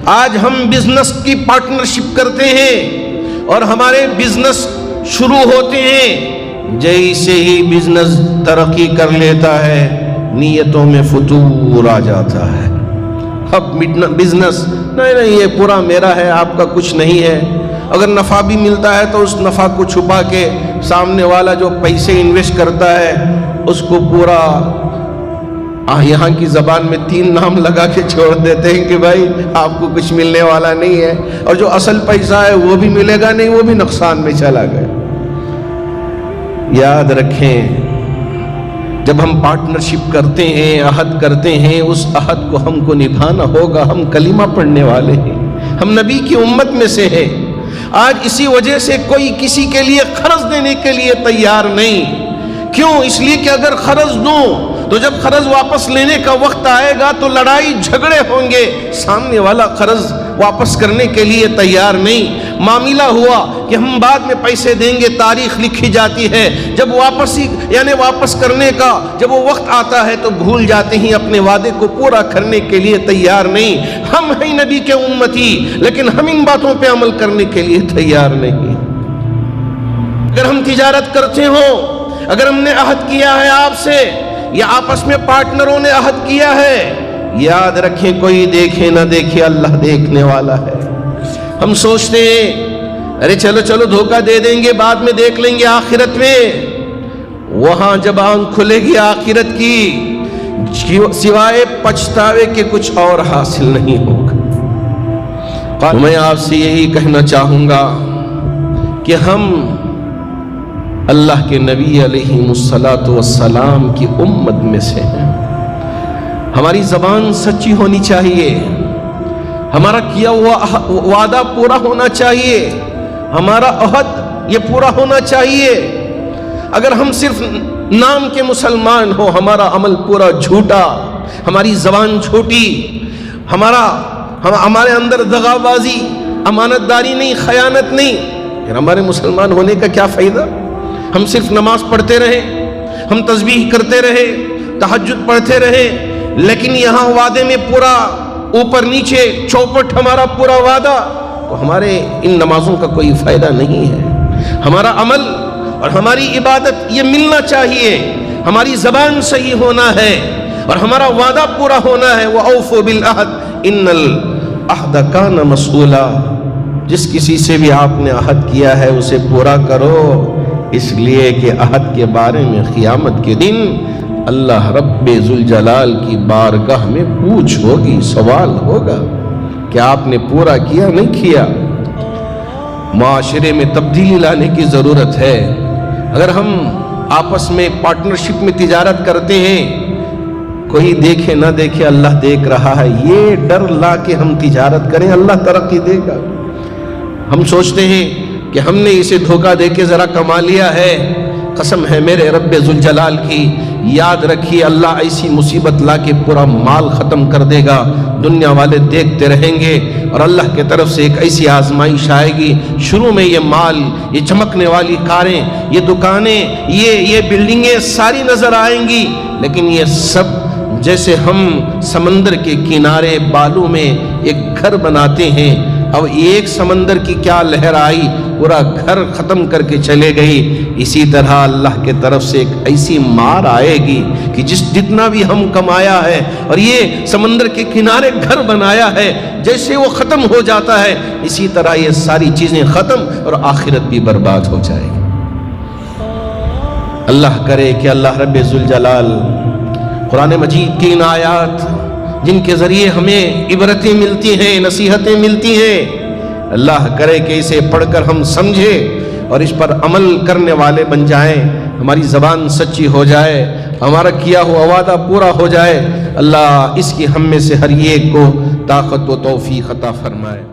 آج ہم بزنس کی پارٹنرشپ کرتے ہیں اور ہمارے بزنس شروع ہوتے ہیں، جیسے ہی بزنس ترقی کر لیتا ہے نیتوں میں فتور آ جاتا ہے۔ اب بزنس نہیں یہ پورا میرا ہے، آپ کا کچھ نہیں ہے۔ اگر نفع بھی ملتا ہے تو اس نفع کو چھپا کے سامنے والا جو پیسے انویسٹ کرتا ہے اس کو پورا یہاں کی زبان میں 3 نام لگا کے چھوڑ دیتے ہیں کہ بھائی آپ کو کچھ ملنے والا نہیں ہے، اور جو اصل پیسہ ہے وہ بھی ملے گا نہیں، وہ بھی نقصان میں چلا گیا۔ یاد رکھیں، جب ہم پارٹنرشپ کرتے ہیں، عہد کرتے ہیں، اس عہد کو ہم کو نبھانا ہوگا۔ ہم کلمہ پڑھنے والے ہیں، ہم نبی کی امت میں سے ہیں۔ آج اسی وجہ سے کوئی کسی کے لیے قرض دینے کے لیے تیار نہیں۔ کیوں؟ اس لیے کہ اگر قرض دوں تو جب قرض واپس لینے کا وقت آئے گا تو لڑائی جھگڑے ہوں گے، سامنے والا قرض واپس کرنے کے لیے تیار نہیں۔ معاملہ ہوا کہ ہم بعد میں پیسے دیں گے، تاریخ لکھی جاتی ہے، جب واپس کرنے کا جب وہ وقت آتا ہے تو بھول جاتے ہیں، اپنے وعدے کو پورا کرنے کے لیے تیار نہیں۔ ہم ہیں نبی کے امتی، لیکن ہم ان باتوں پہ عمل کرنے کے لیے تیار نہیں۔ اگر ہم تجارت کرتے ہوں، اگر ہم نے عہد کیا ہے آپ سے یا آپس میں پارٹنروں نے عہد کیا ہے، یاد رکھیں کوئی دیکھے نہ دیکھے اللہ دیکھنے والا ہے۔ ہم سوچتے ہیں ارے چلو دھوکہ دے دیں گے، بعد میں دیکھ لیں گے آخرت میں۔ وہاں جب آنکھ کھلے گی آخرت کی، سوائے پچھتاوے کے کچھ اور حاصل نہیں ہوگا۔ میں آپ سے یہی کہنا چاہوں گا کہ ہم اللہ کے نبی علیہ الصلوۃ والسلام کی امت میں سے ہیں۔ ہماری زبان سچی ہونی چاہیے، ہمارا کیا ہوا وعدہ پورا ہونا چاہیے، ہمارا عہد یہ پورا ہونا چاہیے۔ اگر ہم صرف نام کے مسلمان ہو، ہمارا عمل پورا جھوٹا، ہماری زبان جھوٹی، ہمارے اندر دغا بازی، امانت داری نہیں، خیانت نہیں، پھر ہمارے مسلمان ہونے کا کیا فائدہ؟ ہم صرف نماز پڑھتے رہے، ہم تسبیح کرتے رہے، تہجد پڑھتے رہے، لیکن یہاں وعدے میں پورا اوپر نیچے چوپٹ ہمارا پورا وعدہ، تو ہمارے ان نمازوں کا کوئی فائدہ نہیں ہے۔ ہمارا عمل اور ہماری عبادت یہ ملنا چاہیے، ہماری زبان صحیح ہونا ہے اور ہمارا وعدہ پورا ہونا ہے۔ وَأَوْفُوا بِالْعَهْدِ إِنَّ الْعَهْدَ كَانَ مَسْئُولًا۔ جس کسی سے بھی آپ نے عہد کیا ہے اسے پورا کرو، اس لیے کہ عہد کے بارے میں قیامت کے دن اللہ رب ذوالجلال کی بارگاہ میں پوچھ ہوگی، سوال ہوگا کہ آپ نے پورا کیا نہیں کیا۔ معاشرے میں تبدیلی لانے کی ضرورت ہے۔ اگر ہم آپس میں پارٹنرشپ میں تجارت کرتے ہیں، کوئی دیکھے نہ دیکھے اللہ دیکھ رہا ہے، یہ ڈر لا کے ہم تجارت کریں، اللہ ترقی دے گا۔ ہم سوچتے ہیں کہ ہم نے اسے دھوکہ دے کے ذرا کما لیا ہے، قسم ہے میرے رب ذوالجلال کی، یاد رکھیے اللہ ایسی مصیبت لا کے پورا مال ختم کر دے گا، دنیا والے دیکھتے رہیں گے، اور اللہ کی طرف سے ایک ایسی آزمائش آئے گی۔ شروع میں یہ مال، یہ چمکنے والی کاریں، یہ دکانیں، یہ بلڈنگیں ساری نظر آئیں گی، لیکن یہ سب جیسے ہم سمندر کے کنارے بالوں میں ایک گھر بناتے ہیں، اب ایک سمندر کی کیا لہر آئی، پورا گھر ختم کر کے چلے گئی۔ اسی طرح اللہ کے طرف سے ایک ایسی مار آئے گی کہ جتنا بھی ہم کمایا ہے اور یہ سمندر کے کنارے گھر بنایا ہے، جیسے وہ ختم ہو جاتا ہے اسی طرح یہ ساری چیزیں ختم اور آخرت بھی برباد ہو جائے گی۔ اللہ کرے کہ اللہ رب ذوالجلال قرآن مجید کی ان آیات جن کے ذریعے ہمیں عبرتیں ملتی ہیں، نصیحتیں ملتی ہیں، اللہ کرے کہ اسے پڑھ کر ہم سمجھیں اور اس پر عمل کرنے والے بن جائیں، ہماری زبان سچی ہو جائے، ہمارا کیا ہوا وعدہ پورا ہو جائے۔ اللہ اس کی ہم میں سے ہر ایک کو طاقت و توفیق عطا فرمائے۔